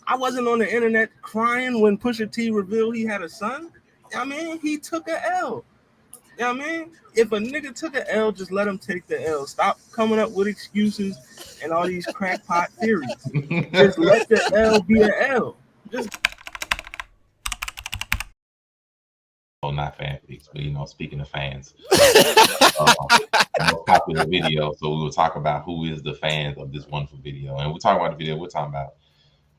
I wasn't on the internet crying when Pusha T revealed he had a son. I mean, he took a L. You know what I mean? If a nigga took an L, just let him take the L. Stop coming up with excuses and all these crackpot theories. Just let the L be an L. Just not fanfics, but speaking of fans, most popular video. So we will talk about who is the fans of this wonderful video, and we're talking about the video. We're talking about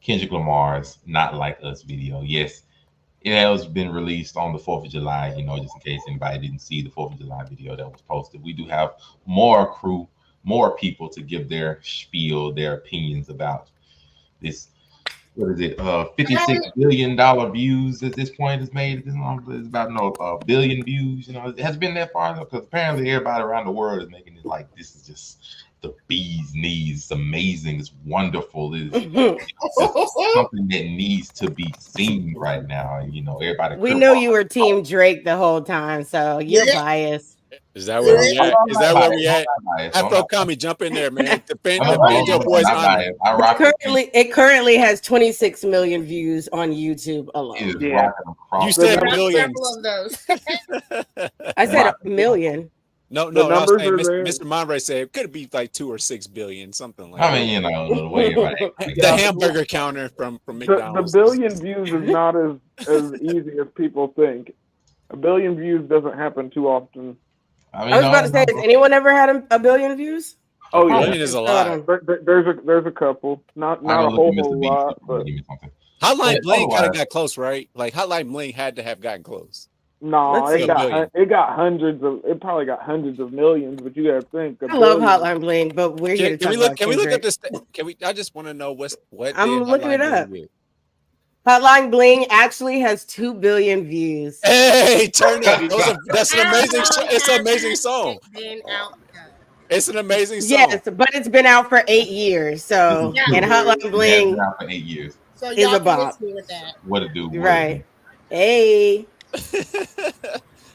Kendrick Lamar's "Not Like Us" video. Yes, it has been released on the 4th of July. Just in case anybody didn't see the 4th of July video that was posted, we do have more people to give their spiel, their opinions about this. What is it? $56 billion views at this point is made. It's about a billion views. It has been that far because apparently everybody around the world is making it like this is just the bee's knees. It's amazing. It's wonderful. It's something that needs to be seen right now. Everybody. We know you were Team Drake the whole time, so you're biased. Is that where we at? Is that where we at? Afro Kami, jump in there, man. Defend your boy's honor. It currently has 26 million views on YouTube alone. Yeah. You said millions. I said a million. No, Mr. Monray said it could be like 2 or 6 billion, something like that. I mean, a little way, right? The hamburger counter from McDonald's. The billion views is not as easy as people think. A billion views doesn't happen too often. I was about to say, has anyone ever had a billion views? Oh yeah, billion is a lot. There's a couple, not a whole lot, but Hotline Bling kind of got close, right? Like Hotline Bling had to have gotten close. No, it got hundreds of. It probably got hundreds of millions, but you got to think. I love Hotline Bling, but we're here to talk about. Can we look at this? I just want to know what. I'm looking it up. Hotline Bling actually has 2 billion views. Hey, turn it! That's an amazing. It's an amazing song. It's an amazing song. Yes, but it's been out for 8 years. So, and Hotline Bling been out for 8 years. So is a bop. What it do? Right. Hey.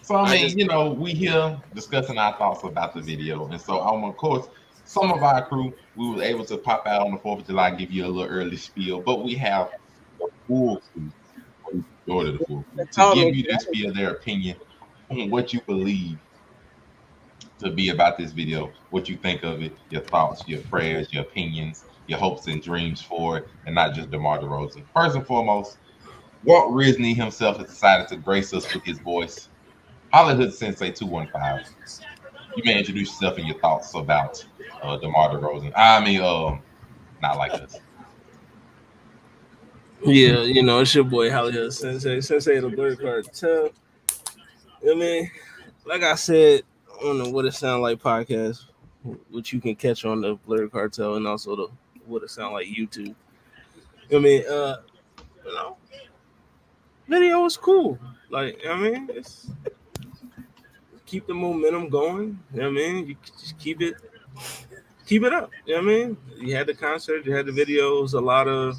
So I mean, we here discussing our thoughts about the video, and so of course, some of our crew we were able to pop out on the 4th of July, give you a little early spiel, but we have the full crew, to give you this spiel, their opinion on what you believe to be about this video, what you think of it, your thoughts, your prayers, your opinions, your hopes and dreams for it, and not just DeMar DeRozan. First and foremost, Walt Disney himself has decided to grace us with his voice. Hollywood Sensei 215. You may introduce yourself and your thoughts about DeMar DeRozan. I mean, Not Like Us. Yeah, it's your boy Hollywood Sensei of the Blurred Cartel. I mean, like I said on the What It Sound Like podcast, which you can catch on the Blurred Cartel and also the What It Sound Like YouTube. I mean, video was cool. Like, it's keep the momentum going. You just keep it up. You had the concert, you had the videos, a lot of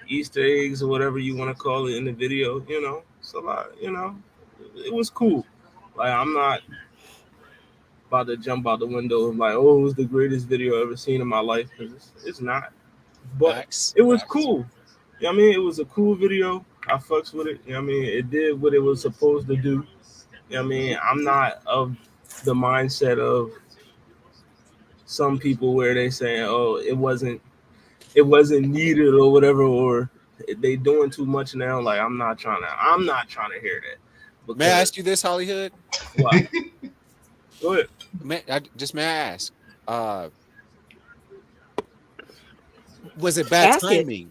Easter eggs or whatever you want to call it in the video. It's a lot. It was cool. Like, I'm not about to jump out the window and like, oh, it was the greatest video I've ever seen in my life. It's not. But it was cool. It was a cool video. I fucks with it. It did what it was supposed to do. I'm not of the mindset of some people where they saying, oh, it wasn't needed or whatever, or they doing too much now. Like, I'm not trying to hear that. Because, may I ask you this, Hollywood? What? Go ahead. May I ask? Was it bad timing?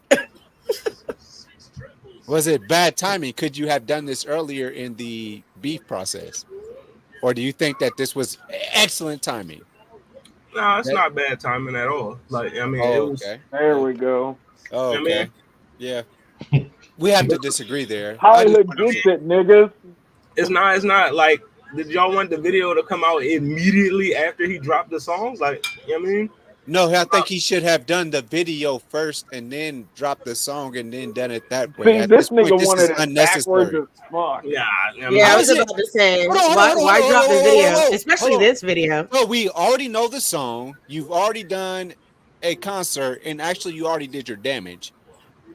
Was it bad timing? Could you have done this earlier in the beef process? Or do you think that this was excellent timing? No, it's not bad timing at all. Like, it was. Okay. There we go. Oh, okay. Yeah. We have to disagree there. Hollywood gets it, niggas. It's not like, did y'all want the video to come out immediately after he dropped the songs? Like, No, I think he should have done the video first and then dropped the song and then done it that way. See, this nigga wanted it unnecessary. Yeah, I was about to say, why drop the video, especially this video? No, we already know the song. You've already done a concert, and actually, you already did your damage.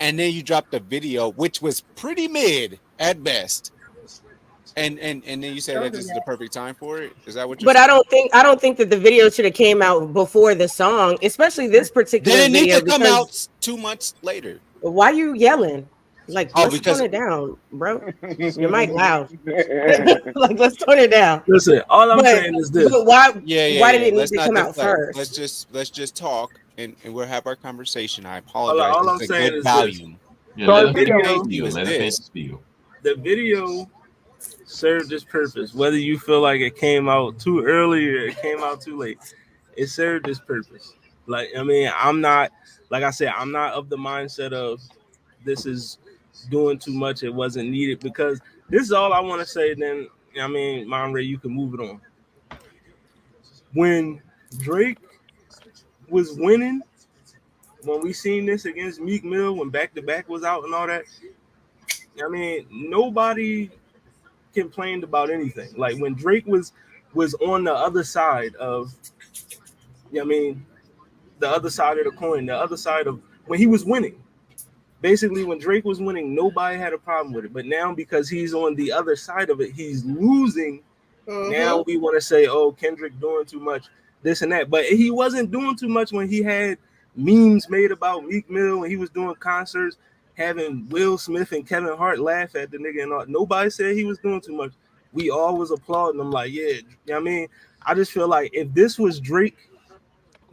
and then you dropped the video, which was pretty mid at best. And then you say that this is the perfect time for it. Is that what you're But saying? I don't think that the video should have came out before the song, especially this particular Then it needs video. to come out 2 months later. Why you yelling? Like, let's because tone it down, bro. Your mic loud. Like, let's tone it down. Listen, all I'm saying is this. But why did it need Let's to not come out deflect. first? Let's just talk and we'll have our conversation. I apologize. All I'm It's a saying good is volume. Yeah, So let the him video- finish let him finish spiel. The video served its purpose. Whether you feel like it came out too early or it came out too late, it served its purpose. Like, I mean, I'm not, like I said, I'm not of the mindset of this is doing too much. It wasn't needed, because this is all I want to say. Then, I mean, Monray, you can move it on. When Drake was winning, when we seen this against Meek Mill, when Back to Back was out and all that, I mean, nobody complained about anything. Like when Drake was on the other side of, I mean, the other side of the coin, the other side of when he was winning. Basically, when Drake was winning, nobody had a problem with it. But now, because he's on the other side of it, he's losing. Now we want to say, oh, Kendrick doing too much, this and that. But he wasn't doing too much when he had memes made about Meek Mill, when he was doing concerts, having Will Smith and Kevin Hart laugh at the nigga and all. Nobody said he was doing too much. We all was applauding him like, yeah. You know what I mean? I just feel like if this was Drake,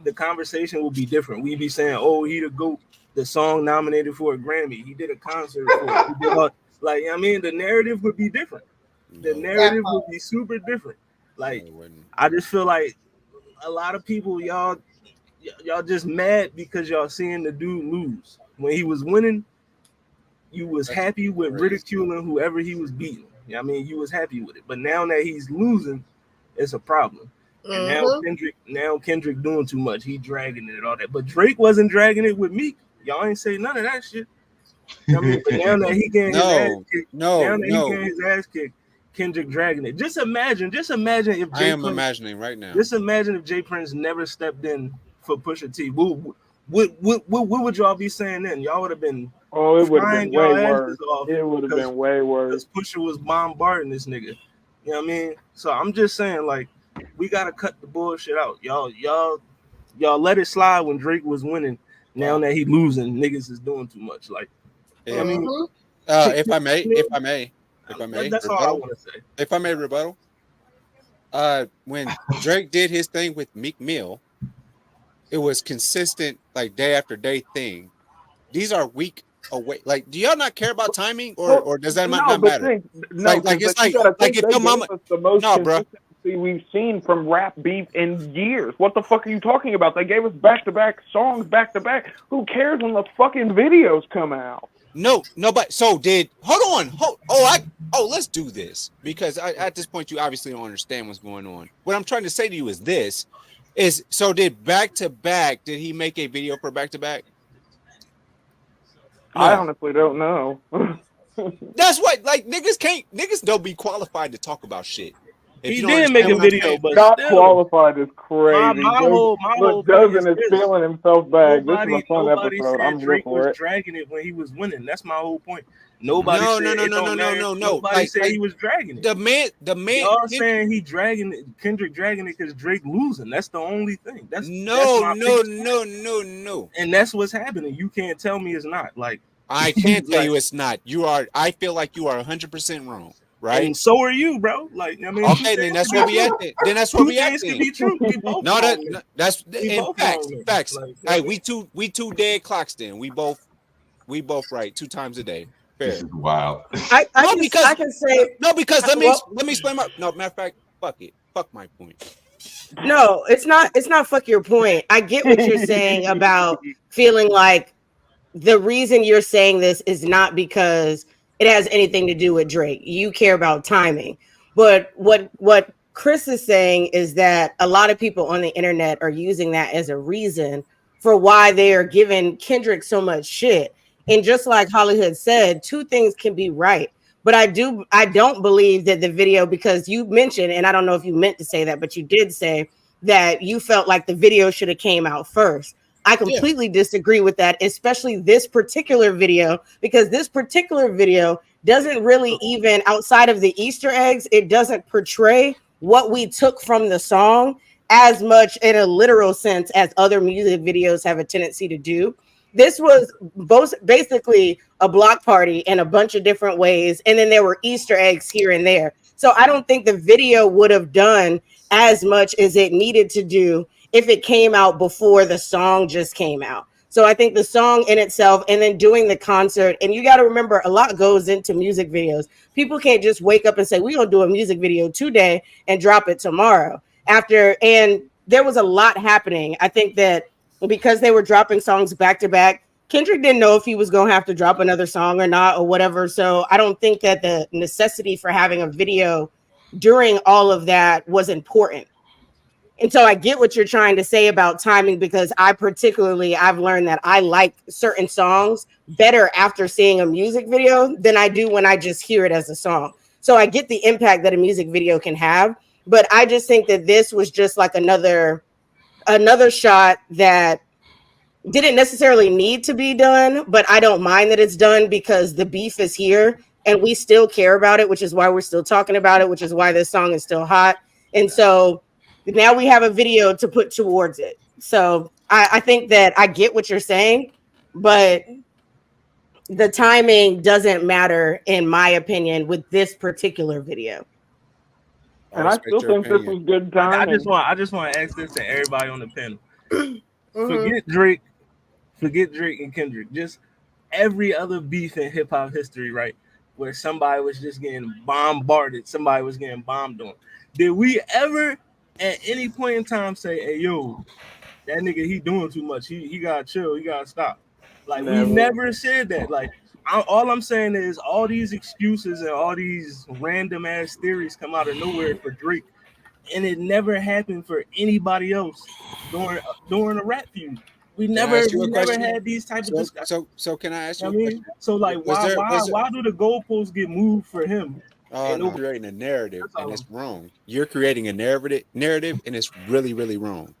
the conversation would be different. We'd be saying, oh, he the GOAT, the song nominated for a Grammy. He did a concert for it. He did like, I mean, the narrative would be different. The narrative would be super different. Like, I just feel like a lot of people, y'all just mad because y'all seeing the dude lose. When he was winning, you was happy with ridiculing whoever he was beating. You know what I mean? You was happy with it. But now that he's losing, it's a problem. And now Kendrick doing too much. He dragging it and all that. But Drake wasn't dragging it with Meek. Y'all ain't say none of that shit. You know what I mean? But now that he getting his ass kicked, he getting his ass kicked, Kendrick dragging it. Just imagine if I am imagining right now. Just imagine if Jay Prince never stepped in for Pusha T. What would y'all be saying then? Y'all would have been. Oh, it would have been way worse. It would have been way worse. Pusha was bombarding this nigga. You know what I mean? So I'm just saying, like, we gotta cut the bullshit out. Y'all let it slide when Drake was winning. Now that he losing, niggas is doing too much. Like, I mean, if I may, that's all I want to say. If I may rebuttal, when Drake did his thing with Meek Mill, it was consistent, like day after day thing. These are week away. Like, do y'all not care about timing, or does that not matter? It's like if your mama, the most consistency we've seen from rap beef in years. What the fuck are you talking about? They gave us back-to-back songs, back-to-back. Who cares when the fucking videos come out? No, but so did. Hold on. Let's do this, because at this point you obviously don't understand what's going on. What I'm trying to say to you is this: so did back-to-back? Did he make a video for back-to-back? No. I honestly don't know. That's what, like, niggas don't be qualified to talk about shit. He did make a video, but not still, qualified is crazy. My whole Dozen is feeling himself back. This is a fun nobody episode. I'm Drake here for was it. dragging it when he was winning. That's my whole point. Nobody No. Nobody said he was dragging it. The man. Y'all saying he dragging it, Kendrick dragging it because Drake losing. That's the only thing. That's no. And that's what's happening. You can't tell me it's not. Like, I can't tell you it's not. You are. I feel like you are 100% wrong. Right, and so are you, bro. Like, I mean, okay, then that's where we at. Then that's where we at. Can be true. We both that's in facts. Like, hey, we two dead clocks. Then we both right 2 times a day. Fair. This is wild. I can say because let me explain my matter of fact. Fuck it. Fuck my point. No, it's not fuck your point. I get what you're saying about feeling like the reason you're saying this is not because it has anything to do with Drake. You care about timing. But what Chris is saying is that a lot of people on the internet are using that as a reason for why they are giving Kendrick so much shit. And just like Hollywood said, 2 things can be right. But I don't believe that the video, because you mentioned, and I don't know if you meant to say that, but you did say that you felt like the video should have came out first. I completely disagree with that, especially this particular video, because this particular video doesn't really even, outside of the Easter eggs, it doesn't portray what we took from the song as much in a literal sense as other music videos have a tendency to do. This was both basically a block party in a bunch of different ways, and then there were Easter eggs here and there. So I don't think the video would have done as much as it needed to do if it came out before the song just came out. So I think the song in itself, and then doing the concert, and you got to remember, a lot goes into music videos. People can't just wake up and say, we're going to do a music video today and drop it tomorrow. And there was a lot happening. I think that because they were dropping songs back to back, Kendrick didn't know if he was going to have to drop another song or not or whatever. So I don't think that the necessity for having a video during all of that was important. And so I get what you're trying to say about timing, because I've learned that I like certain songs better after seeing a music video than I do when I just hear it as a song. So I get the impact that a music video can have, but I just think that this was just like another shot that didn't necessarily need to be done, but I don't mind that it's done because the beef is here and we still care about it, which is why we're still talking about it, which is why this song is still hot. And so now we have a video to put towards it. So I think that I get what you're saying, but the timing doesn't matter, in my opinion, with this particular video. And I still think this was good timing. I just want to ask this to everybody on the panel. Forget Drake and Kendrick. Just every other beef in hip hop history, right? Where somebody was just getting bombarded, somebody was getting bombed on. Did we ever at any point in time say, hey, yo, that nigga, he doing too much. He gotta chill, he gotta stop. Like, we never said that. Like, all I'm saying is all these excuses and all these random ass theories come out of nowhere for Drake, and it never happened for anybody else during a rap feud. We never had these types of discussions. So can I ask you a question? So like, why do the goalposts get moved for him? Oh, no, creating a narrative, and it's wrong. You're creating a narrative, and it's really, really wrong.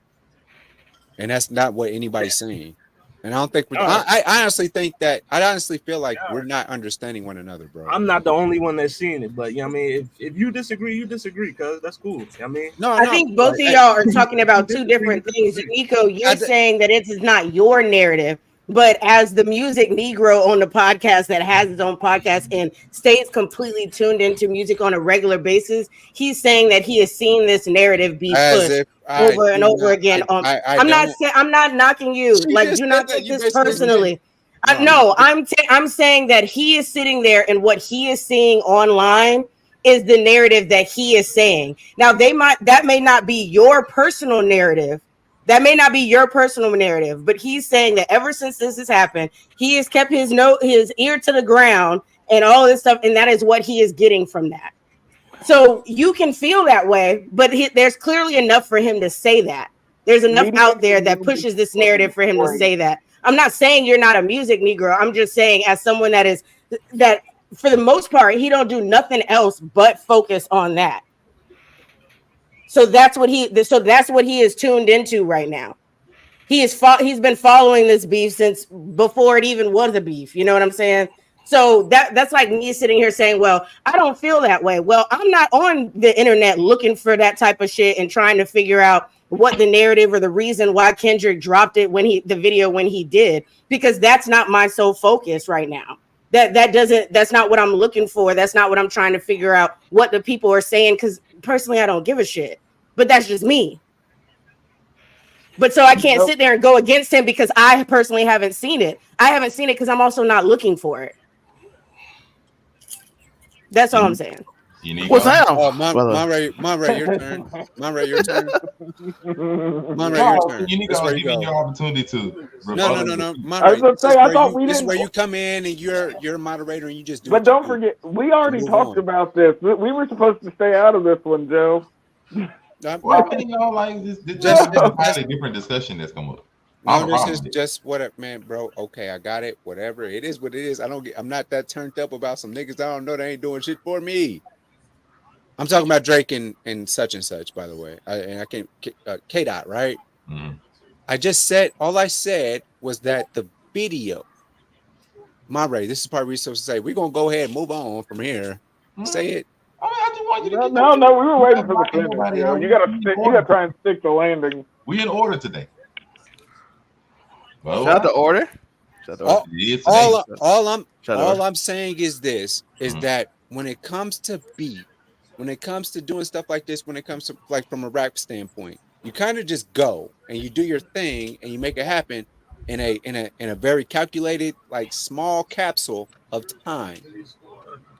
And that's not what anybody's saying. And I don't think I honestly feel like we're not understanding one another, bro. I'm not the only one that's seeing it, but I mean, if you disagree, you disagree, cuz that's cool. I mean, I think both of y'all are talking about two different things. Nico, you're saying that it is not your narrative, but as the music Negro on the podcast that has his own podcast and stays completely tuned into music on a regular basis, he's saying that he has seen this narrative be pushed over and over again. I'm not knocking you. Like, do not take this personally. I'm saying that he is sitting there, and what he is seeing online is the narrative that he is saying. Now, that may not be your personal narrative. That may not be your personal narrative, but he's saying that ever since this has happened, he has kept his ear to the ground and all this stuff, and that is what he is getting from that. So you can feel that way, but there's clearly enough for him to say that. There's enough out there that pushes this narrative for him to say that. I'm not saying you're not a music Negro. I'm just saying, as someone that for the most part, he don't do nothing else but focus on that. So that's what he is tuned into right now. He's been following this beef since before it even was a beef. You know what I'm saying? So that's like me sitting here saying, well, I don't feel that way. Well, I'm not on the internet looking for that type of shit and trying to figure out what the narrative or the reason why Kendrick dropped it when he did, because that's not my sole focus right now. That's not what I'm looking for. That's not what I'm trying to figure out what the people are saying, because personally I don't give a shit. But that's just me. But so I can't sit there and go against him because I personally haven't seen it. I haven't seen it because I'm also not looking for it. That's all I'm saying. What's that? Monray, your turn. Monray, your turn. You need to give me your opportunity to. No. Monray, I was going to say, I thought we didn't. This is where you come in and you're a moderator and you just do. But don't forget, we already talked about this. We were supposed to stay out of this one, Joe. Well, I think like this just a entirely different discussion that's come up. No, this is just what, man, bro. Okay, I got it. Whatever it is, what it is. I'm not that turned up about some niggas I don't know. They ain't doing shit for me. I'm talking about Drake and such and such, by the way. I can't K-Dot, right? Mm-hmm. I just said all I said was that the video. Monterey, this is part where you're supposed to say we're gonna go ahead and move on from here. Say it. I mean, I just want you to No, get no, your no. We were waiting I'm for the knocking finish. nobody You know, out. you gotta try and stick the landing. We in order today. Well, Shout out to order. Shout out to order. it is today. All I'm saying is this: is Mhm. that when it comes to beat, when it comes to doing stuff like this, when it comes to like from a rap standpoint, you kind of just go and you do your thing and you make it happen in a very calculated, like small capsule of time.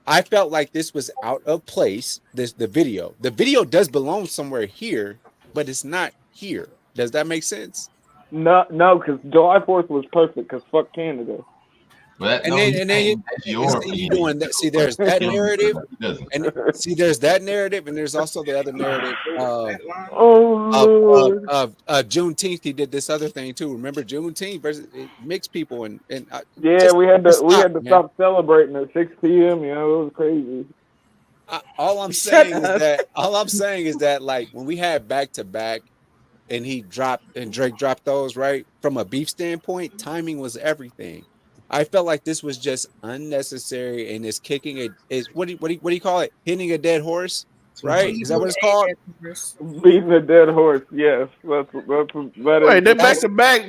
I felt like this was out of place. The video does belong somewhere here, but it's not here. Does that make sense? No, because July 4th was perfect. Because fuck Canada. But And no, then that's your you opinion. doing that. See, there's that narrative, He doesn't. and see, there's that narrative, and there's also the other narrative That line. Oh Lord. of Juneteenth. He did this other thing too. Remember Juneteenth versus mixed people and Yeah, just- we had to man. stop celebrating at 6 p.m. You know, it was crazy. All I'm Shut saying is up. that like when we had back to back and Drake dropped those, right? From a beef standpoint, timing was everything. I felt like this was just unnecessary and is kicking it is what do you call it? Hitting a dead horse, right? Is that what it's called? Beating a dead horse. Yes, that Wait, is. then back to back,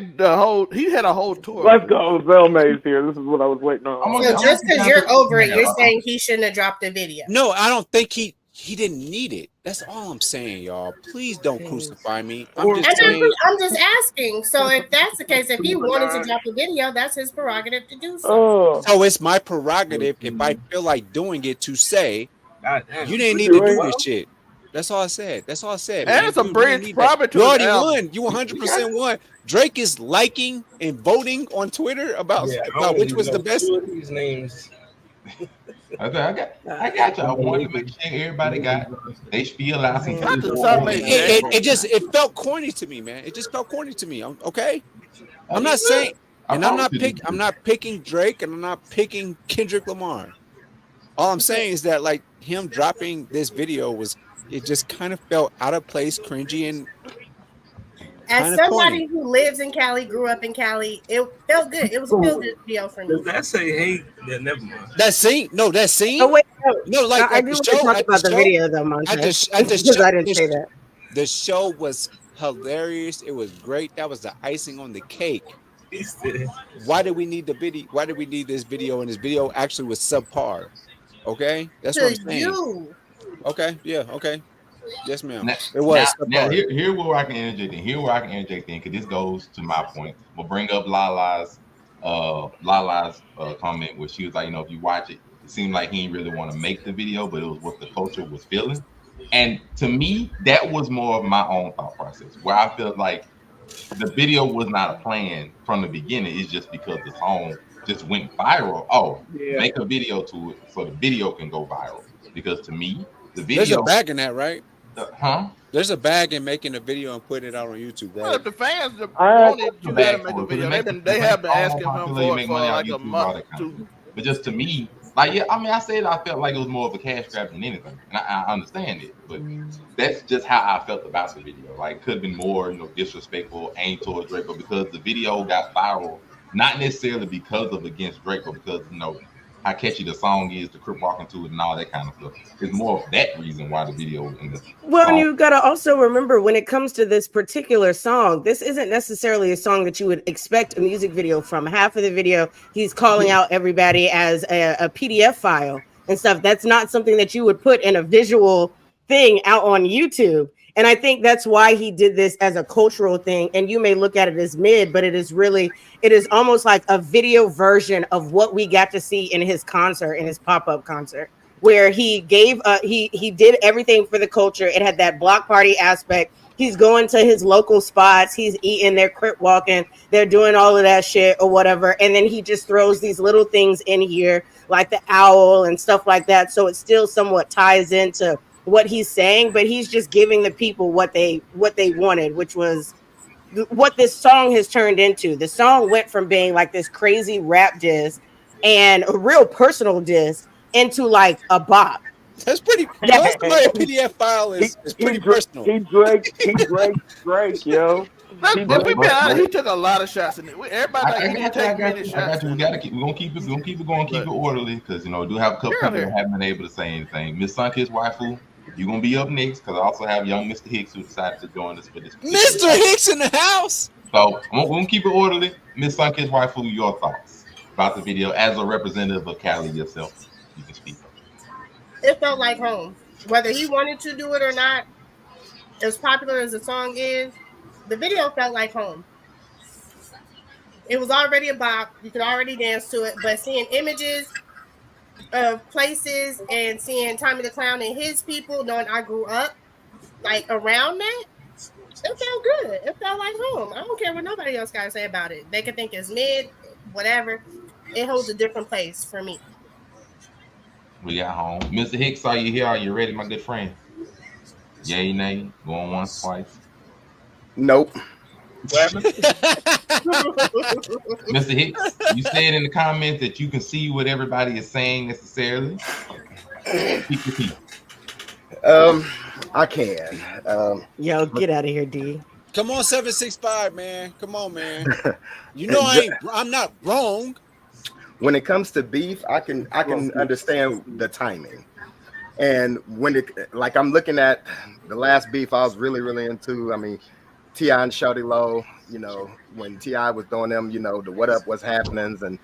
he had a whole tour. Let's go, Zelmaze here. This is what I was waiting on. So just because you're over it, you're saying he shouldn't have dropped the video. No, I don't think he didn't need it. That's all I'm saying, y'all. Please don't crucify me. I'm just saying. I'm just asking. So if that's the case, if he wanted to drop a video, that's his prerogative to do so. Oh, So it's my prerogative if I feel like doing it to say God damn. you didn't need to do this shit. That's all I said. That's all I said. And man. it's a You bridge didn't need probably that. to You his already album. won. You 100% won. Drake is liking and voting on Twitter about which was the best. Two of these names. I got you. I wanted to make sure everybody got they spiel out some. Shout out to Zelmaze. It felt corny to me, man. It just felt corny to me. Okay, I'm not saying, and I'm not picking Drake, and I'm not picking Kendrick Lamar. All I'm saying is that like him dropping this video it just kind of felt out of place, cringy, and as somebody who lives in Cali, grew up in Cali, it felt good. It was a feel good video for me. Does that say hate? Yeah, never mind. That scene. Oh wait, no, like I do want to talk about the video though, Monte. Because I didn't say that. The show was hilarious. It was great. That was the icing on the cake. Why did we need the video? Why did we need this video? And this video actually was subpar. Okay, that's what I'm saying. Okay, yeah, okay. Yes, ma'am. It was. Now here where I can interject in. Here where I can interject in, because this goes to my point. We'll bring up Lala's comment where she was like, if you watch it, it seemed like he didn't really want to make the video, but it was what the culture was feeling. And to me, that was more of my own thought process, where I felt like the video was not a plan from the beginning. It's just because the song just went viral. Make a video to it so the video can go viral. Because to me, the video. There's a bag in that, right? Huh? There's a bag in making a video and putting it out on YouTube, right? Well, if the fans wanted you to make a video, they have been asking him for like a month or two. But just to me, I said I felt like it was more of a cash grab than anything. And I understand it, but that's just how I felt about the video. Like, it could have been more, disrespectful, aimed towards Drake, but because the video got viral, not necessarily because of against Drake, but because, how catchy the song is, the crip walking to it, and all that kind of stuff. It's more of that reason why the video in the Well, and you got to also remember when it comes to this particular song, this isn't necessarily a song that you would expect a music video from. Half of the video, he's calling out everybody as a PDF file and stuff. That's not something that you would put in a visual thing out on YouTube. And I think that's why he did this as a cultural thing. And you may look at it as mid, but it is almost like a video version of what we got to see in his concert, in his pop-up concert, where he gave, he did everything for the culture. It had that block party aspect. He's going to his local spots. He's eating, they're crip walking. They're doing all of that shit or whatever. And then he just throws these little things in here, like the owl and stuff like that. So it still somewhat ties into what he's saying, but he's just giving the people what they wanted, which was what this song has turned into. The song went from being like this crazy rap diss and a real personal diss into like a bop. That's pretty. Most of my PDF file is pretty personal. He Drake, yo. If we be honest, he took a lot of shots in it. Everybody like he didn't take many shots. We're gonna keep it going, keep it orderly, because we do have a couple people who haven't been able to say anything. Miss Sunkiss's waifu, you're gonna be up next, because I also have young Mr. Hicks who decided to join us for this. Mr. Hicks in the house. So we're gonna keep it orderly. Miss Sunkiss's waifu, your thoughts about the video as a representative of Cali yourself? You can speak. It felt like home, whether he wanted to do it or not. As popular as the song is, the video felt like home. It was already a bop. You could already dance to it, but seeing images of places and seeing Tommy the Clown and his people, knowing I grew up like around that, it felt good. It felt like home. I don't care what nobody else got to say about it. They could think it's mid, whatever. It holds a different place for me. We got home. Mr. Hicks, are you here? Are you ready, my good friend? Yay, nay, going once, twice. Nope. Mr. Hicks, you said in the comments that you can see what everybody is saying necessarily. Keep your feet. I can. Yo, get out of here, D. Come on, 765, man. Come on, man. You know I'm not wrong. When it comes to beef, I can understand the timing. And when I'm looking at the last beef I was really into, I mean, T.I. and Shawty Low, when T.I. was doing them, the what up, what's happenings, and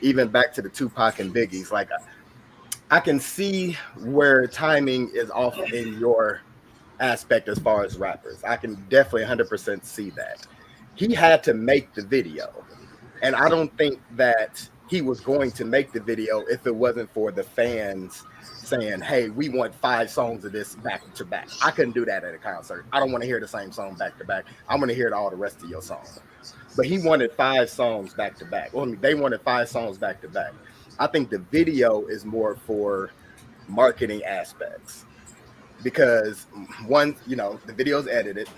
even back to the Tupac and Biggie's, like I can see where timing is off in your aspect as far as rappers. I can definitely 100% see that. He had to make the video, and I don't think that he was going to make the video if it wasn't for the fans saying, hey, we want 5 songs of this back to back. I couldn't do that at a concert. I don't want to hear the same song back to back. I want to hear all the rest of your songs. But he wanted 5 songs back to back. Well, they wanted 5 songs back to back. I think the video is more for marketing aspects, because one, the video's edited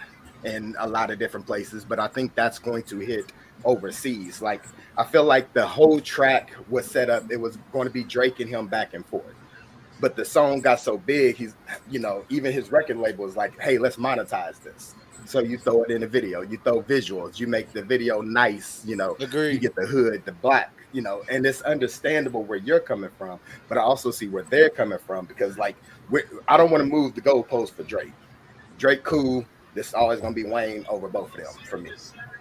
in a lot of different places, but I think that's going to hit overseas. Like, I feel like the whole track was set up, it was going to be Drake and him back and forth. But the song got so big, he's, even his record label was like, hey, let's monetize this. So you throw it in the video, you throw visuals, you make the video nice, Agreed. You get the hood, the black, and it's understandable where you're coming from, but I also see where they're coming from, because I don't want to move the goalpost for Drake. Drake cool. This is always going to be Wayne over both of them for me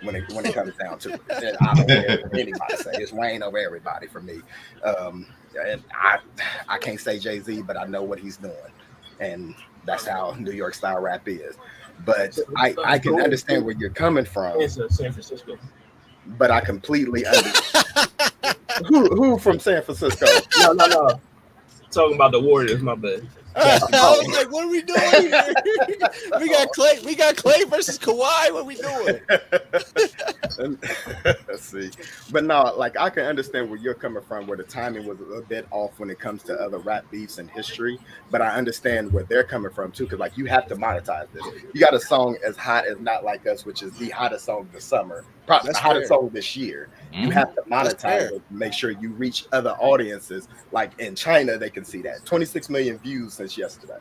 when it comes down to it. And I don't care what anybody say. It's Wayne over everybody for me. And I can't say Jay-Z, but I know what he's doing. And that's how New York style rap is. But I can understand where you're coming from. It's San Francisco. But I completely understand. Who from San Francisco? No. Talking about the Warriors, my bad. I was like, what are we doing here? we got Clay versus Kawhi. What are we doing? Let's see. But no, I can understand where you're coming from, where the timing was a bit off when it comes to other rap beefs in history. But I understand where they're coming from too, because you have to monetize this. You got a song as hot as Not Like Us, which is the hottest song of the summer, probably the hottest song this year. You have to monetize it, make sure you reach other audiences. Like in China, they can see that 26 million views since yesterday.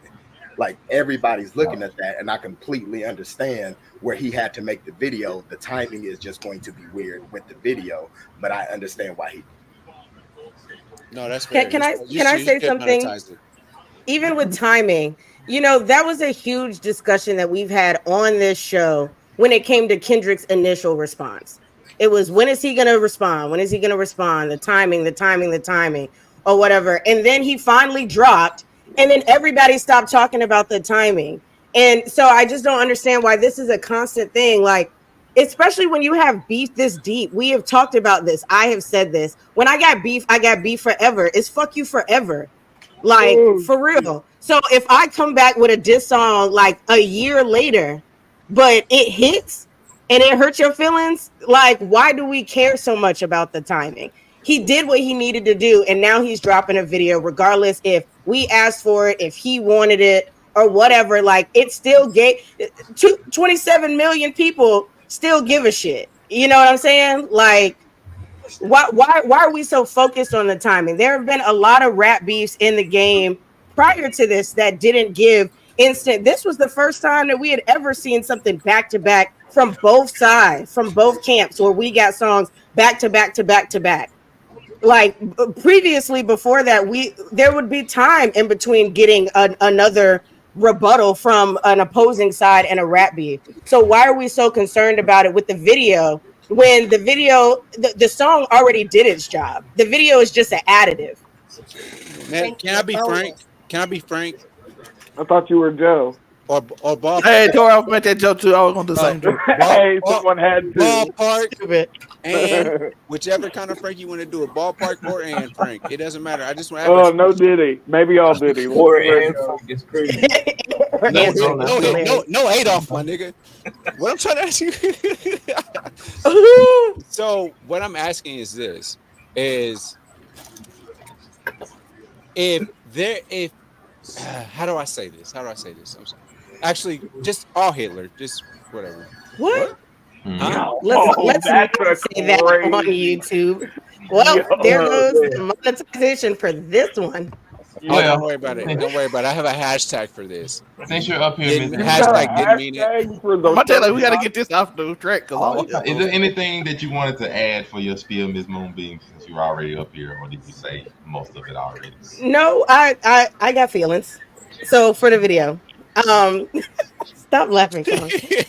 Like, everybody's looking at that, and I completely understand where he had to make the video. The timing is just going to be weird with the video, but I understand why he. No, that's fair. Can I say something? Even with timing, that was a huge discussion that we've had on this show when it came to Kendrick's initial response. It was, when is he going to respond? When is he going to respond? The timing, or whatever. And then he finally dropped, and then everybody stopped talking about the timing. And so I just don't understand why this is a constant thing. Like, especially when you have beef this deep. We have talked about this. I have said this. When I got beef forever. It's fuck you forever. Like, for real. So if I come back with a diss song like a year later, but it hits, and it hurts your feelings, like, why do we care so much about the timing? He did what he needed to do, and now he's dropping a video, regardless if we asked for it, if he wanted it, or whatever. Like, it still gave 27 million people still give a shit. You know what I'm saying? Like, why are we so focused on the timing? There have been a lot of rap beefs in the game prior to this that didn't give instant. This was the first time that we had ever seen something back to back from both sides, from both camps, where we got songs back to back to back to back. Like previously, before that, there would be time in between getting another rebuttal from an opposing side and a rap beat. So why are we so concerned about it with the video when the video, the song already did its job? The video is just an additive. Man, can I be frank? Can I be frank? I thought you were Joe. Or ball. Hey, Tori, I meant that joke too. I was gonna do the same joke. Hey, someone had to. Ballpark and whichever kind of Frank you want to do, a ballpark or and Frank. It doesn't matter. I just want to. Oh, no Diddy. Maybe all Diddy. Or and it's crazy. No Adolf, my nigga. What I'm trying to ask you. So what I'm asking is this: is if how do I say this? I'm sorry. Actually, just all Hitler, just whatever. What? Huh? Let's not say that on YouTube. Well, there goes the monetization for this one. Oh, don't worry about it. Don't worry about it. I have a hashtag for this. Since you're up here, hashtag didn't mean it. I'm gonna tell you, we gotta get this off the track. Is there anything that you wanted to add for your spiel, Ms. Moonbeam, since you were already up here, or did you say most of it already? No, I got feelings. So for the video, stop laughing. Come on. Okay,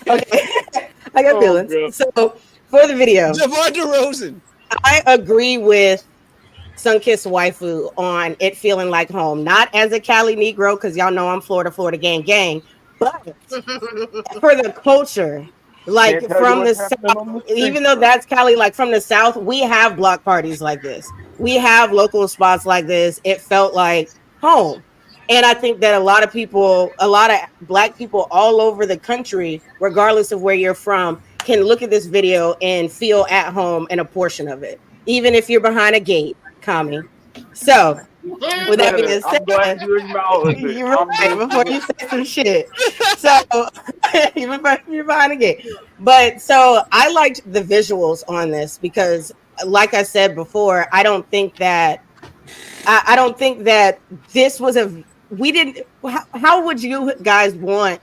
I got feelings. God. So for the video, DeMar DeRozan. I agree with Sunkissed Waifu on it feeling like home, not as a Cali Negro, because y'all know I'm Florida gang, but for the culture, like from the South, even though that's Cali, like from the South, we have block parties like this. We have local spots like this. It felt like home. And I think that a lot of Black people all over the country, regardless of where you're from, can look at this video and feel at home in a portion of it, even if you're behind a gate. Kami. So, with that being said, I'm glad you acknowledged it. You're right before you say some shit. So, you're behind the gate. But so I liked the visuals on this because, like I said before, I don't think that this was how would you guys want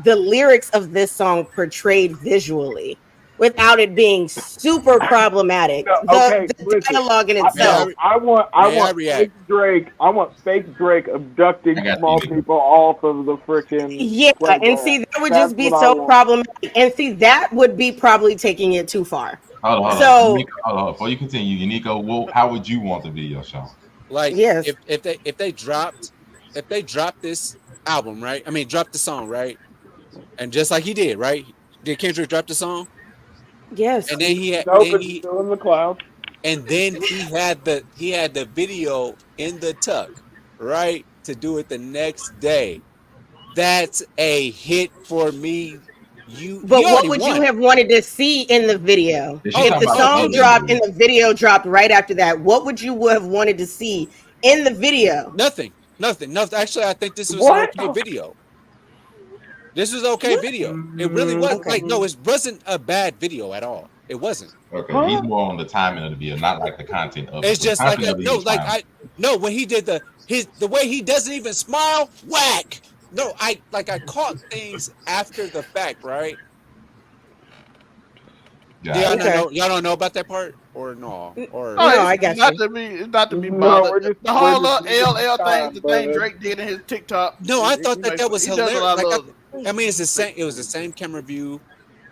the lyrics of this song portrayed visually without it being super problematic? The dialogue in itself. I want fake Drake. I want fake Drake abducting small people off of the freaking. Yeah, and see, that would just be so problematic. And see, that would be probably taking it too far. Hold on. Before you continue, Unico, how would you want the video shown? Like, yes, if they dropped this album, right? I mean, dropped the song, right? And just like he did, right? Did Kendrick drop the song? Yes. And then still in the cloud. And then he had the video in the tuck, right? To do it the next day. That's a hit for me. What would you have wanted to see in the video? If the song dropped and the video dropped right after that, what would you have wanted to see in the video? Nothing. Actually, I think this was an okay video. This was okay video. It really was. Okay. Like, no, it wasn't a bad video at all. It wasn't. Okay, he's more on the timing of the video, not like the content of it. It's just like when he did the way he doesn't even smile, whack. No, I caught things after the fact, right? Yeah. Y'all don't know about that part, or no? Or no, I got not to be bothered. The whole LL thing, the thing Drake did in his TikTok. No, I thought that was hilarious. I mean, it's the same. It was the same camera view,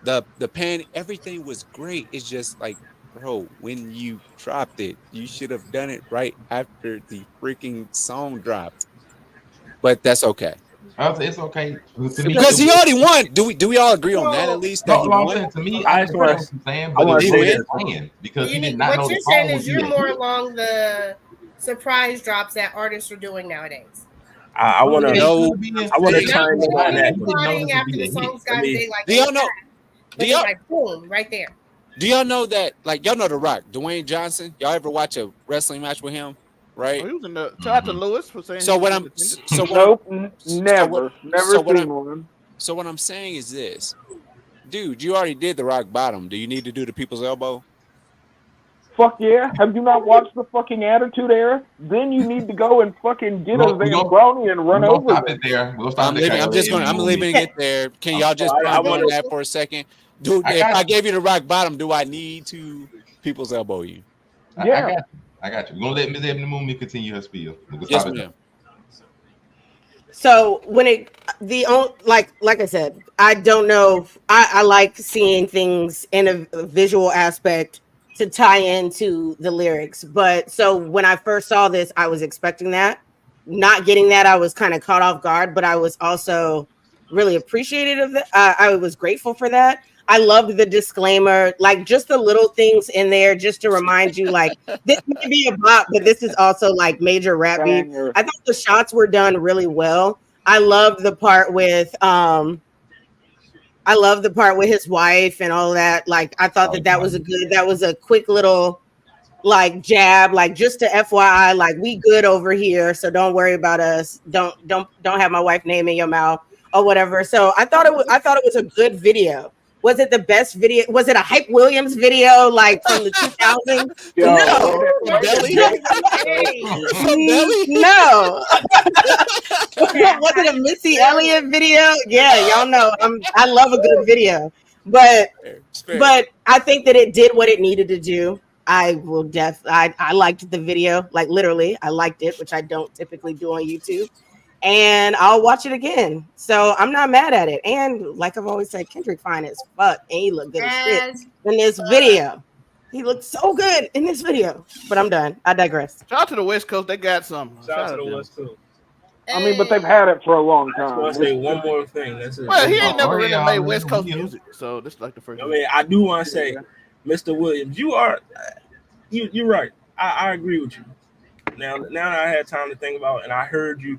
the pan, everything was great. It's just like, bro, when you dropped it, you should have done it right after the freaking song dropped. But that's okay. It's okay because he already won. Do we all agree on that at least? That to me, I understand what I'm saying, but he because he did not know what you're saying is you're more along the surprise drops that artists are doing nowadays. I want to know. I want to chime in on that. After the songs got big, like do y'all know? Like boom, right there. Do y'all know that? Like y'all know The Rock, Dwayne Johnson. Y'all ever watch a wrestling match with him? Right. He was in the shout out to Lewis for saying. Never seen one. So what I'm saying is this, dude. You already did the rock bottom. Do you need to do the people's elbow? Fuck yeah! Have you not watched the fucking Attitude Era? Then you need to go and fucking get a Zamboni and run over it there. I'm leaving it there. Can y'all just ponder that for a second? Dude, if I gave you the rock bottom, do I need to people's elbow you? I got you. We're gonna let Ms. Ebony Moon continue her spiel. Yes, ma'am. So when like I said, I don't know. I like seeing things in a visual aspect to tie into the lyrics. But so when I first saw this, I was expecting that. Not getting that, I was kind of caught off guard. But I was also really appreciative of that. I was grateful for that. I loved the disclaimer, like just the little things in there, just to remind you, like this may be a bop, but this is also like major rap beat. I thought the shots were done really well. I love the part with his wife and all that. Like I thought that was a quick little like jab, like just to FYI, like we good over here, so don't worry about us. Don't have my wife name in your mouth or whatever. So I thought it was a good video. Was it the best video? Was it a Hype Williams video like from the 2000s? No. No. Was it a Missy Elliott video? Yeah, y'all know I love a good video. But I think that it did what it needed to do. I liked the video, like literally, I liked it, which I don't typically do on YouTube. And I'll watch it again. So I'm not mad at it. And like I've always said, Kendrick fine as fuck. And he looked good as shit in this video. He looked so good in this video. But I'm done. I digress. Shout out to the West Coast. They got some. Shout out to the West Coast. I mean, but they've had it for a long time. I say one more thing. That's it. Well, he ain't never really made West Coast music. So this is like the first. I mean, I do want to say, Mr. Williams, you're right. I agree with you. Now that I had time to think about it and I heard you.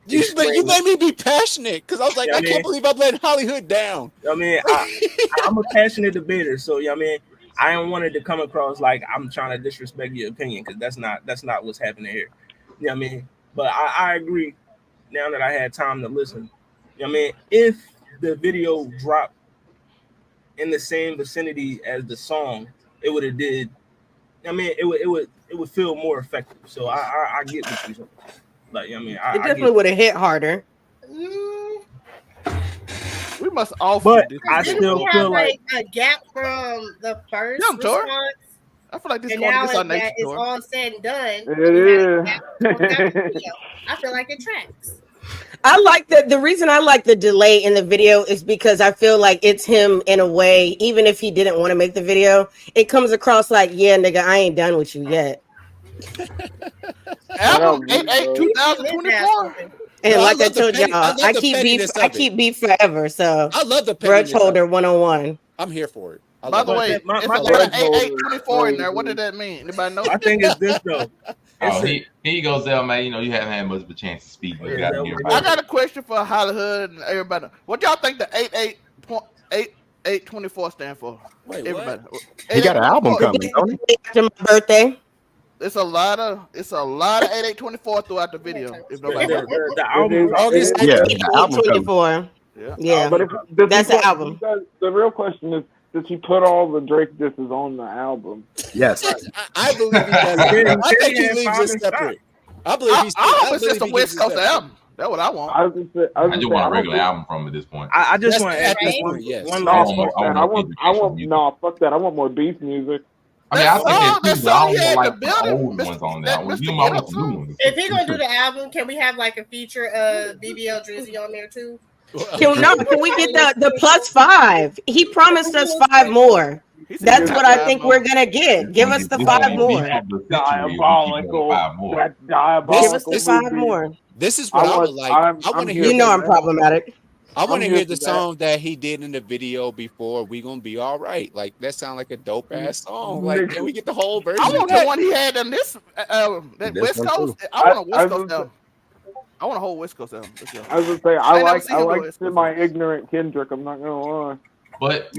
You made me be passionate because I was like, I can't believe I'm letting Hollywood down. I mean, I'm a passionate debater, so I mean, I don't want it to come across like I'm trying to disrespect your opinion because that's not what's happening here. You know what I mean? But I agree. Now that I had time to listen, you know what I mean, if the video dropped in the same vicinity as the song, it would have did. I mean, it would feel more effective. So I get what you're saying. Like, I mean, it definitely would have hit harder. We must all. But I still feel like a gap from the first response. I feel like this is all said and done. It is. I feel like it tracks. I like the reason I like the delay in the video is because I feel like it's him in a way, even if he didn't want to make the video, it comes across like, yeah, nigga, I ain't done with you yet. Album 8/8/2024. And like I told y'all, I keep beef forever. So I love the grudge holder 101. I'm here for it. By the way, if it's like 8/8/24 in there, what did that mean? Anybody know? I think it's this though. Here you go, Zelma. You know you haven't had much of a chance to speak, but you got to hear about I got a question for Hollywood and everybody. What y'all think the 8/8/24 stand for? Wait, everybody. He got an album coming, don't he? After my birthday. It's a lot of 8/8/24 throughout the video. If nobody heard the album, August 24. Yeah, but that's the album. The real question is, does he put all the Drake disses on the album? Yes. I believe he does. I think he leaves it separate. I believe he's. I hope it's just a West Coast album. That's what I want. I just want a regular album from at this point. I just want to add one last one. Fuck that. I want more beef music. I mean, I think it's I don't like the old ones on there. If he's gonna do the album, can we have like a feature of BBL Drizzy on there too? Can we get the +5? He promised us 5 more. That's what I think we're gonna get. Give us the 5 more. Diabolical. That's diabolical. Give us the 5 more. This is what I would like. I want to hear. You know I'm problematic. I want to hear the song that he did in the video before "We Gonna Be All Right." Like that sound like a dope ass song. Like, can we get the whole version? I want the one he had in this that West Coast. I want a West Coast album. I want a whole West Coast album. I was gonna say I like semi-ignorant Kendrick. I'm not gonna lie. But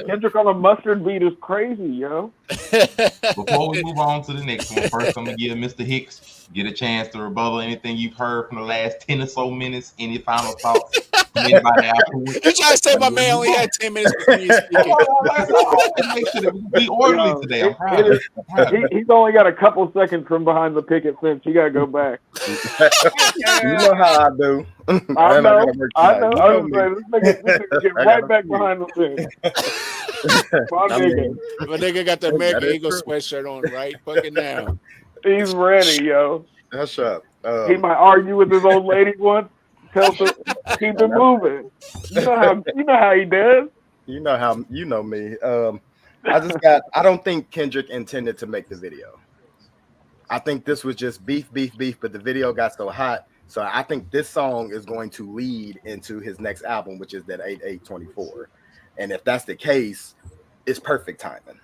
Kendrick on a mustard beat is crazy, yo. Before we move on to the next one, first I'm gonna give Mr. Hicks get a chance to rebuttal anything you've heard from the last 10 or so minutes. Any final thoughts? Anybody afterwards? You trying to say my man only had 10 minutes before you speaking? Make sure that we orderly today. I'm proud. He's only got a couple seconds from behind the picket fence. You gotta go back. You know how I do. I know. I was saying, this nigga get right back behind the fence. My nigga got the American Eagle sweatshirt on right fucking now. He's ready, yo. That's up. He might argue with his old lady once. Tell her keep it moving. You know how he does. You know me. I don't think Kendrick intended to make the video. I think this was just beef, but the video got so hot. So I think this song is going to lead into his next album, which is that 8/8/24. And if that's the case, it's perfect timing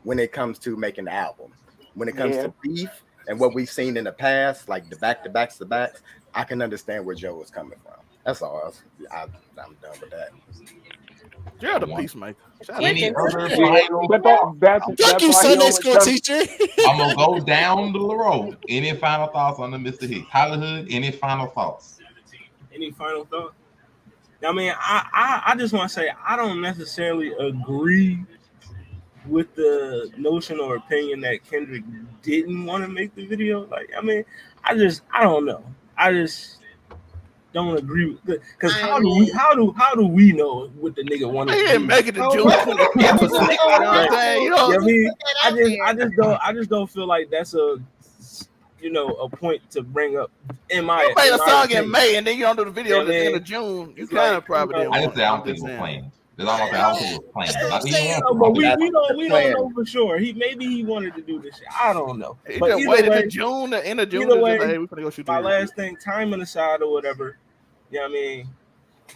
when it comes to making the album. When it comes to beef and what we've seen in the past, like the back-to-backs, I can understand where Joe is coming from. That's all. I'm done with that. You're the peacemaker. Any other final? Thank you, Sunday school teacher. I'm gonna go down the road. Any final thoughts on the Mr. Hicks? Hollywood, any final thoughts? Any final thoughts? I mean, I just want to say I don't necessarily agree with the notion or opinion that Kendrick didn't want to make the video. Like, I mean, I don't know. I just don't agree with it. Because how do we know what the nigga wanted to do? Make it to June 25th. You know what I mean? I just don't feel like that's a point to bring up. In my you made a song in May and then you don't do the video at the end of June. You kind of probably didn't. I just say I don't think it was planned. I don't think it was planned. But we don't know for sure. Maybe he wanted to do this shit. I don't know. He just waited to June, the end of June. Either way, we're gonna go shoot my last thing, timing aside or whatever. You know what I mean?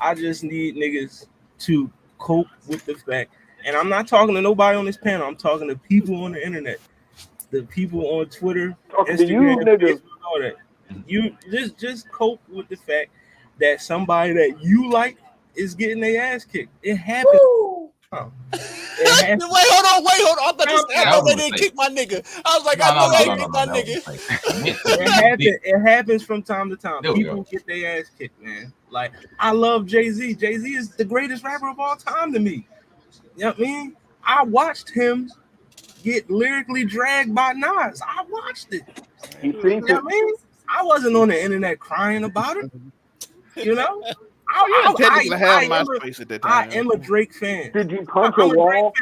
I just need niggas to cope with the fact, and I'm not talking to nobody on this panel. I'm talking to people on the internet, the people on Twitter, Instagram, Facebook, all that. You just cope with the fact that somebody that you like is getting their ass kicked. It happens. Wait, hold on. I thought they didn't kick my nigga. I was like, I know they kicked my nigga. It happens from time to time. People get their ass kicked, man. Like, I love Jay-Z. Jay-Z is the greatest rapper of all time to me. You know what I mean? I watched him get lyrically dragged by Nas. I watched it. You know what I mean? I wasn't on the internet crying about it. You know? I am a Drake fan. Did you punch a wall?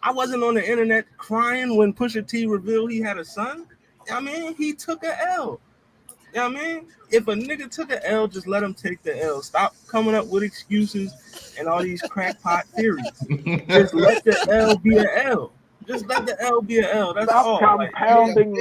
I wasn't on the internet crying when Pusha T revealed he had a son. I mean, he took a L. You know what I mean? If a nigga took a L, just let him take the L. Stop coming up with excuses and all these crackpot theories. Just let the L be an L. Just let the L be an L. That's all. Compounding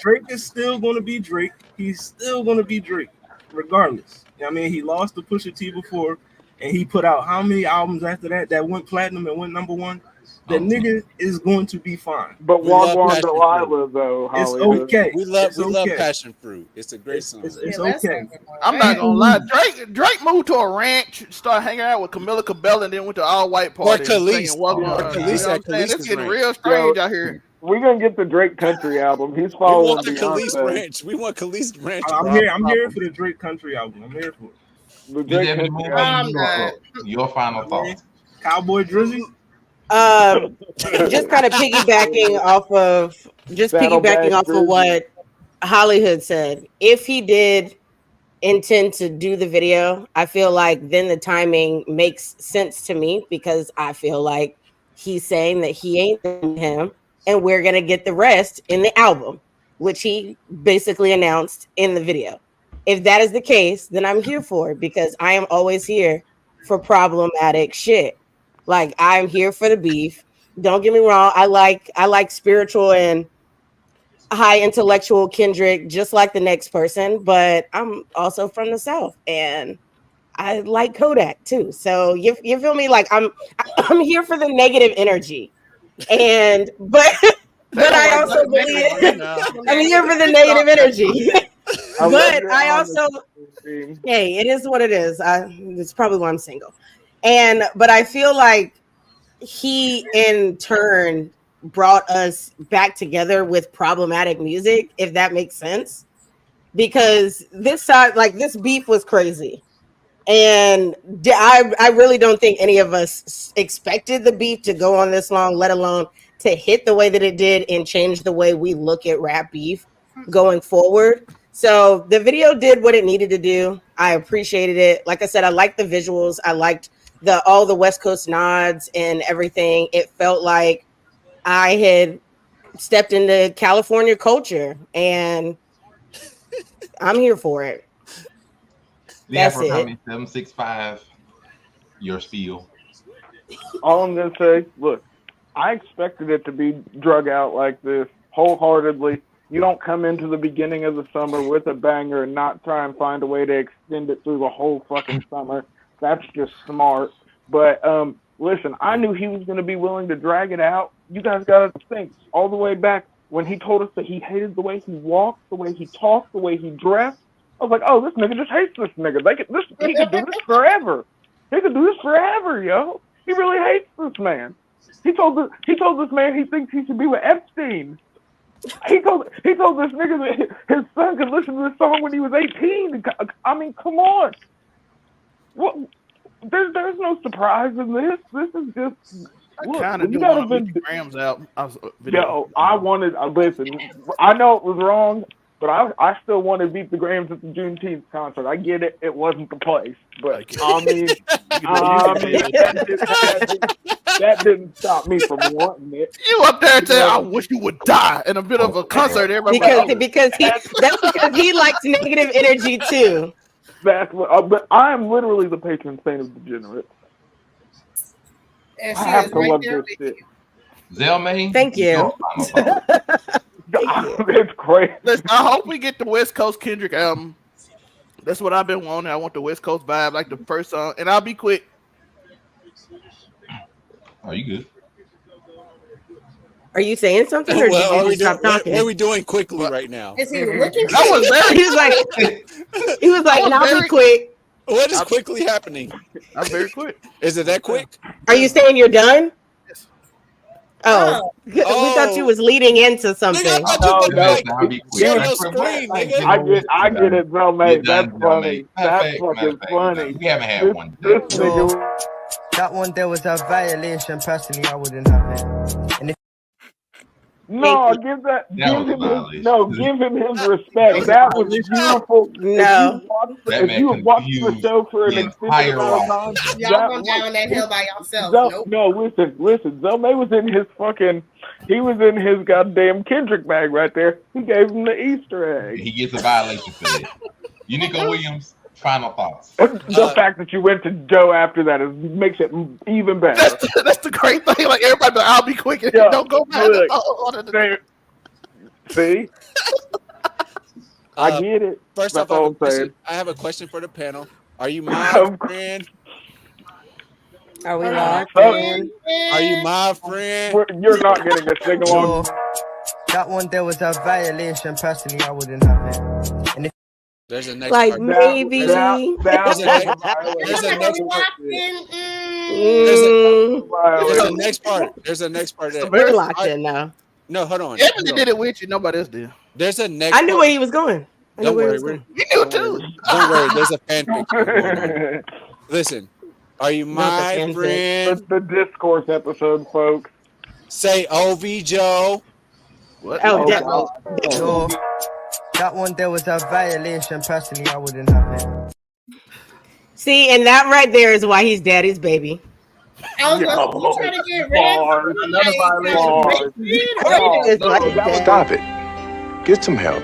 Drake is still going to be Drake. He's still going to be Drake, regardless. I mean, he lost to Pusha T before, and he put out how many albums after that went platinum and went number one? The nigga is going to be fine. But Wagwan Delilah, though, Hollywood. It's okay. We love Passion Fruit. It's a great song. It's okay. I'm not gonna lie. Drake moved to a ranch, started hanging out with Camila Cabello, and then went to all white party. Or Khalees. It's getting real strange out here. We're gonna get the Drake country album. He's following the Khalees Ranch. We want Khalees Ranch. I'm here for the Drake country album. I'm here for it. The Drake country album. Your final thoughts. Cowboy Drizzy. Just kind of piggybacking off of what Hollywood said. If he did intend to do the video, I feel like then the timing makes sense to me, because I feel like he's saying that he ain't him, and we're gonna get the rest in the album, which he basically announced in the video. If that is the case, then I'm here for it, because I am always here for problematic shit. Like, I'm here for the beef. Don't get me wrong. I like spiritual and high intellectual Kendrick, just like the next person. But I'm also from the South, and I like Kodak too. So you feel me? Like, I'm here for the negative energy, but I also believe I'm here for the negative energy. But I also, hey, it is what it is. It's probably why I'm single. But I feel like he in turn brought us back together with problematic music, if that makes sense. Because this beef was crazy. And I really don't think any of us expected the beef to go on this long, let alone to hit the way that it did and change the way we look at rap beef going forward. So the video did what it needed to do. I appreciated it. Like I said, I liked the visuals. I liked all the West Coast nods and everything. It felt like I had stepped into California culture, and I'm here for it. The Afro Comedy 765, your spiel. All I'm gonna say, look, I expected it to be drug out like this wholeheartedly. You don't come into the beginning of the summer with a banger and not try and find a way to extend it through the whole fucking summer. That's just smart. But listen, I knew he was gonna be willing to drag it out. You guys gotta think all the way back when he told us that he hated the way he walked, the way he talked, the way he dressed. I was like, oh, this nigga just hates this nigga. He could do this forever. He could do this forever, yo. He really hates this man. He told this man he thinks he should be with Epstein. He told this nigga that his son could listen to this song when he was 18. I mean, come on. What? There's no surprise in this. This is just. I kind of do want to put the Grams out. Yo, I wanted. Listen, I know it was wrong. But I still want to beat the Grams at the Juneteenth concert. I get it. It wasn't the place. But, I mean, that didn't stop me from wanting it. You up there saying, I wish you would die in a bit of a concert. Because he likes negative energy, too. That's what. But I am literally the patron saint of degenerates. And I have to love this shit. Zelmay, thank you. It's great. Listen, I hope we get the West Coast Kendrick album. That's what I've been wanting. I want the West Coast vibe, like the first song. And I'll be quick. Are you good? Are you saying something, or did you stop talking? What are we doing quickly right now? Is he looking? He was like, and I'll be quick. What is quickly happening? I'm very quick. Is it that quick? Are you saying you're done? Oh, we thought you was leading into something. I get it, bro, mate. That's funny. That's fucking funny. We haven't had one. That one there was a violation. Personally, I wouldn't have it. And No, give him his respect. That was beautiful. No. If you watched the show for an extended amount of time, y'all going down that hill by yourself. No, listen. Zelmay was in his goddamn Kendrick bag right there. He gave him the Easter egg. He gets a violation for it. Unico Williams, final thoughts. The fact that you went to Joe after that makes it even better. That's the great thing. Like everybody, but I'll be quick and don't go back. See? I get it. First off, I have a question for the panel. Are you my friend? Are we live? Are you my friend? You're not getting a sing along. That one there was a violation. Personally, I wouldn't have it. And there's a next like part. maybe. There's a next part. There's a next part. We're locked in now. No, hold on. Emily did it with you. Nobody else did. There's a next. I knew where he was going. Don't worry. You knew too. Don't worry. There's a fanfic going on. Listen. Are you my friend? The discourse episode, folks. Say OV Joe. What? Joe. That one there was a violation. Personally, I wouldn't have it. See, and that right there is why he's daddy's baby. I was trying to get rid Stop it. Get some help.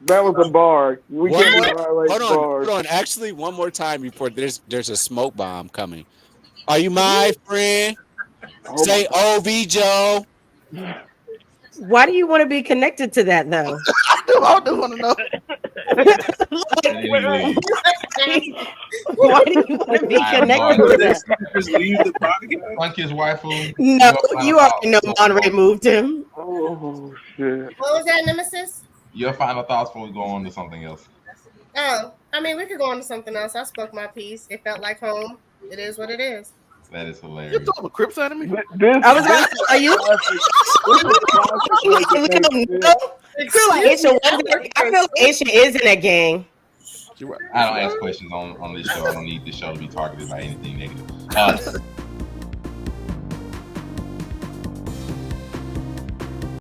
That was a bar. Hold on. Actually, one more time before there's a smoke bomb coming. Are you my friend? Say OV Joe. Why do you want to be connected to that, though? I do want to know. Why do you want to be connected to that? Just leave the podcast. Funk his wife. No, you already know Monterey moved him. Oh, shit. What was that, Nemesis? Your final thoughts before we go on to something else. Oh, I mean, we could go on to something else. I spoke my piece. It felt like home. It is what it is. That is hilarious. You talking about Crips out of me? I was like, are you? I feel like Aisha is in a gang. You're right. I don't ask questions on this show. I don't need this show to be targeted by anything negative.